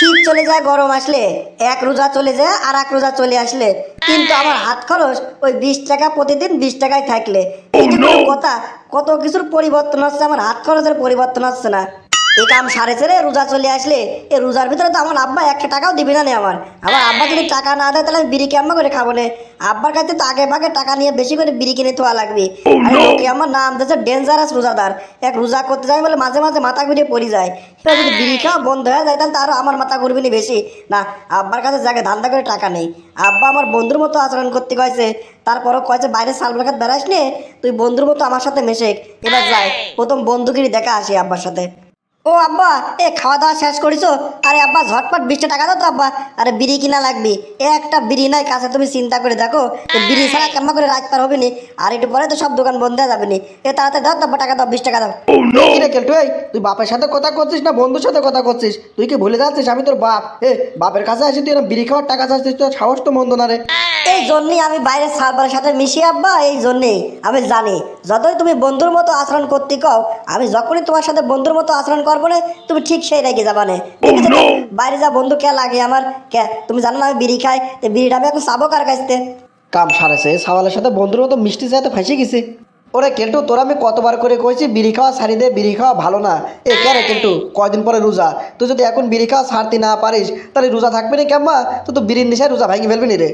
শীত চলে যায়, গরম আসলে এক রোজা চলে যায়, আর এক রোজা চলে আসলে কিন্তু আমার হাত খরচ ওই 20 টাকা প্রতিদিন, 20 টাকায় থাকলে এই যে কোনো কথা, কত কিছুর পরিবর্তন হচ্ছে, আমার হাত খরচের পরিবর্তন হচ্ছে না। এই কাম সারেছে রে, রোজা চলে আসলে এই রোজার ভিতরে তো আমার আব্বা 1 টাকাও দিবি না নে আমার আমার আব্বা যদি টাকা না দেয় তাহলে আমি বিড়ি কেমন করে খাবো নে? আব্বার কাছে তো আগে ভাগে টাকা নিয়ে বেশি করে বিড়ি কিনে তোয়া লাগবে। আর লোকে আমার নাম দিয়েছে ডেঞ্জারাস রোজাদার। এক রোজা করতে যাই বলে মাঝে মাঝে মাথা ঘুরিয়ে পড়ে যায়। এবার যদি বিড়ি খাওয়া বন্ধ হয়ে যায় তাহলে তো আরো আমার মাথা ঘুরবে নি বেশি। না, আব্বার কাছে জায়গায় ধান্দা করে টাকা নেই। আব্বা আমার বন্ধুর মতো আচরণ করতে কয়েছে, তারপরও কয়েছে বাইরে সাল বেলাকাত বেড়াস নে, তুই বন্ধুর মতো আমার সাথে মেশে। এবার যাই প্রথম বন্ধুগিরি দেখা আসি আব্বার সাথে। ও আব্বা, এ খাওয়া দাওয়া শেষ করিছো? আরে আব্বা ঝটপট 20 টাকা দাও তো আব্বা। আরে বিড়ি কিনা লাগবে, একটা বিড়ি নাই কাছে, তুমি চিন্তা করে দেখো বিড়ি ছাড়া কেমন করে রাত পার হবে নি? আর একটু পরে তো সব দোকান বন্ধ হয়ে যাবে নি। এ তাড়াতাড়ি দাও তো আব্বা, টাকা দাও, 20 টাকা দাও। কি রে কেলটু, এই তুই বাপের সাথে কথা করছিস না বন্ধুর সাথে কথা করছিস? তুই কি ভুলে যাচ্ছিস আমি তোর বাপ? বাপের কাছে আসি তুই এরকম বিড়ি খাওয়ার টাকা চাচ্ছিস? তোর সাহস তো মন্দ না রে। এই জন্যই আমি বাইরে সার্ভারের সাথে মিশি আব্বা, এই জন্যেই আমি জানি যতই তুমি বন্ধুর মতো আচরণ করতে কও, আমি যখনই তোমার সাথে বন্ধুর মতো আচরণ করবো না তুমি ঠিক সেই রেগে যাবা না। দেখেছো তো, বাইরে যা বন্ধু কে লাগে আমার, কে তুমি জানো না আমি বিড়ি খাই, তো বিড়িটা আমি এখন চাবো কার কাছতে? কাম সারেছে সাওয়ালের সাথে বন্ধুর মতো মিষ্টি চাইতে ফাঁসে গেছে। ওরে কেলটু, তোর আমি কতবার করে কইছি বিড়ি খাওয়া ছাড়ি দে, বিড়ি খাওয়া ভালো না। কে রে কেলটু, কয়দিন পরে রোজা, তুই যদি এখন বিড়ি খাওয়া ছাড়তে না পারিস তাহলে রোজা থাকবে না কেমবা? তুই তো বিড়ির নেশায় রোজা ভাঙি ফেলবি নি রে।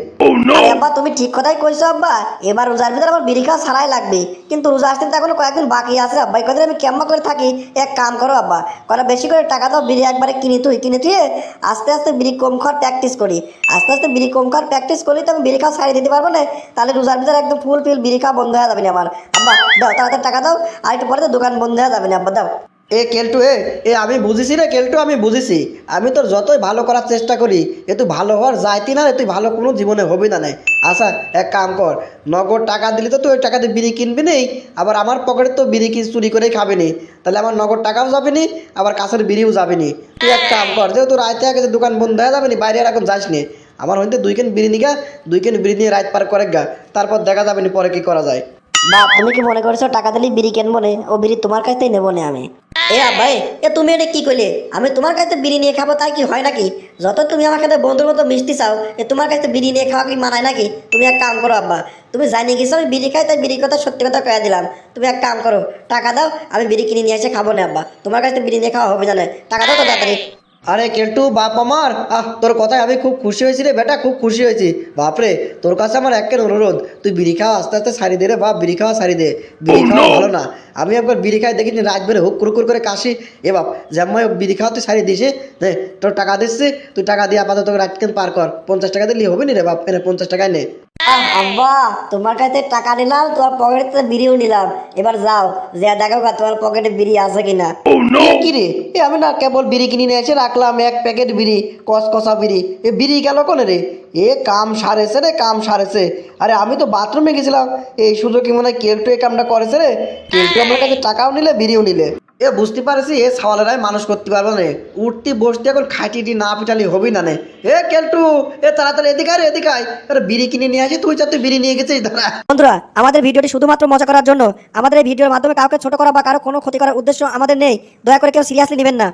আরে আব্বা তুমি ঠিক কথাই কইছো আব্বা, এবার রোজার ভিতরে আমার বিড়ি খাওয়া ছাড়াই লাগবে। কিন্তু রোজা আসতে তো এখনো কয়েকদিন বাকি আছে আব্বা, এই কদিন আমি কেমন করে থাকি? এক কাম করো আব্বা, কটা বেশি করে টাকা দাও, বিড়ি একবারে কিনে তুই আস্তে আস্তে বিড়ি কম খাওয়ার প্র্যাকটিস করি। আস্তে আস্তে বিড়ি কম খাওয়ার প্র্যাকটিস করলে তো আমি বিড়ি খাওয়া ছাড়িয়ে দিতে পারবো না। তাহলে রোজার ভিতরে একদম ফুল ফিল বিড়ি খাওয়া বন্ধ হয়ে যাবে না আমার। আব্বা দাও তাড়াতাড়ি টাকা দাও, আর একটু পরে তো দোকান বন্ধ হয়ে যাবে না আব্বা, দাও। কেলটু, আমি বুঝেছি রে কেলটু, আমি বুঝেছি। আমি তোর যতই ভালো করার চেষ্টা করি তুই ভালো হওয়ার যাইতি না রে, তুই ভালো কোনো জীবনে হবি না। আচ্ছা এক কাম কর, নগদ টাকা দিলি তো তুই ওই টাকা দিয়ে বিড়ি কিনবি নি, আবার আমার পকেটে তো বিড়ি কি চুরি করেই খাবি নি, তাহলে আমার নগদ টাকাও যাবে নি, আবার কাছের বিড়িও যাবে নি। তুই এক কাম কর, যেহেতু রাইতে আগে দোকান বন্ধ হয়ে যাবে নি, বাইরে আর এখন যাস নি। আমার হইতে 2 কেন বিড়ি নিগা, 2 কেন বিড়ি নিয়ে রাত পার করে গা, তারপর দেখা যাবে নি পরে কি করা যায়। বাপ তুমি কি মনে করছো টাকা দিলে বিড়ি কিনবো না? ও বিড়ি তোমার কাছ থেকে নেবো না আমি। এ আব্বাই, তুমি এটা কি কইলে? আমি তোমার কাছে বিড়ি নিয়ে খাবো তাই কি হয় নাকি? যত তুমি আমার কাছে বন্ধুর মতো মিষ্টি চাও, তোমার কাছে বিড়ি নিয়ে খাওয়া কি মানায় নাকি? তুমি এক কাম করো আব্বা, তুমি জানি গেছো আমি বিড়ি খাই, তাই বিড়ির কথা সত্যি কথা কয়ে দিলাম। তুমি এক কাম করো, টাকা দাও, আমি বিড়ি কিনে নিয়ে এসে খাবো না আব্বা, তোমার কাছে বিড়ি নিয়ে খাওয়া হবে না। টাকা দাও তো তাড়াতাড়ি। আরে কেলটু বাপ আমার, তোর কথায় আমি খুব খুশি হয়েছি রে বেটা, খুব খুশি হয়েছি। বাপরে, তোর কাছে আমার একের অনুরোধ, তুই বিড়ি খাওয়া আস্তে আস্তে ছাড়ি দে রে বাপ, বিড়ি খাওয়া ছাড়ি দে। বিড়ি খাওয়া ভালো না। আমি একবার বিড়ি খাই দেখিনি, রাত বেড়ে হুক কুরকুর করে কাশি। এ বাপ, যেমন বিড়ি খাওয়া তুই ছাড়ি দিস, তোর টাকা দিচ্ছি, তুই টাকা দিয়ে আপাতত তোকে রাত কেন পার কর। 50 টাকা দিলে হবে নি রে বাপ, 50 টাকায় নে। আব্বা তোমার কাছে টাকা নিলাম, তোমার পকেটে বিড়িও নিলাম, এবার যাও যা দেখো তোমার পকেটে বিড়ি আছে কিনা। কি রে, আমি না কেবল বিড়ি কিনে নিয়ে এসে রাখলাম 1 প্যাকেট বিড়ি, কসকসা বিড়ি। বিড়ি গেল কোনে রে? কাম সারেছে রে, কাম সারেছে। আরে আমি তো বাথরুমে গেছিলাম, এই সুযোগে মনে হয় কেলটু এই কামটা করেছে রে। কেলটু আমার কাছে টাকাও নিলে বিড়িও নিলে। বুঝতে পারছি সাওয়ালেরাই মানুষ করতে পারবো না, উঠতি বসতে এখন খাইটি না পিটালি হবি না। কেলটু, তাড়াতাড়ি এদিকে আয়, এদিকে আয়। আরে বিড়ি কিনে নিয়ে আসি, তুই তুই বিড়ি নিয়ে গেছিস দাঁড়া। বন্ধুরা, আমাদের ভিডিওটি শুধুমাত্র মজা করার জন্য, আমাদের এই ভিডিওর মাধ্যমে কাউকে ছোট করা বা কারো কোনো ক্ষতি করার উদ্দেশ্য আমাদের নেই। দয়া করে কেউ সিরিয়াসলি নেবেন না।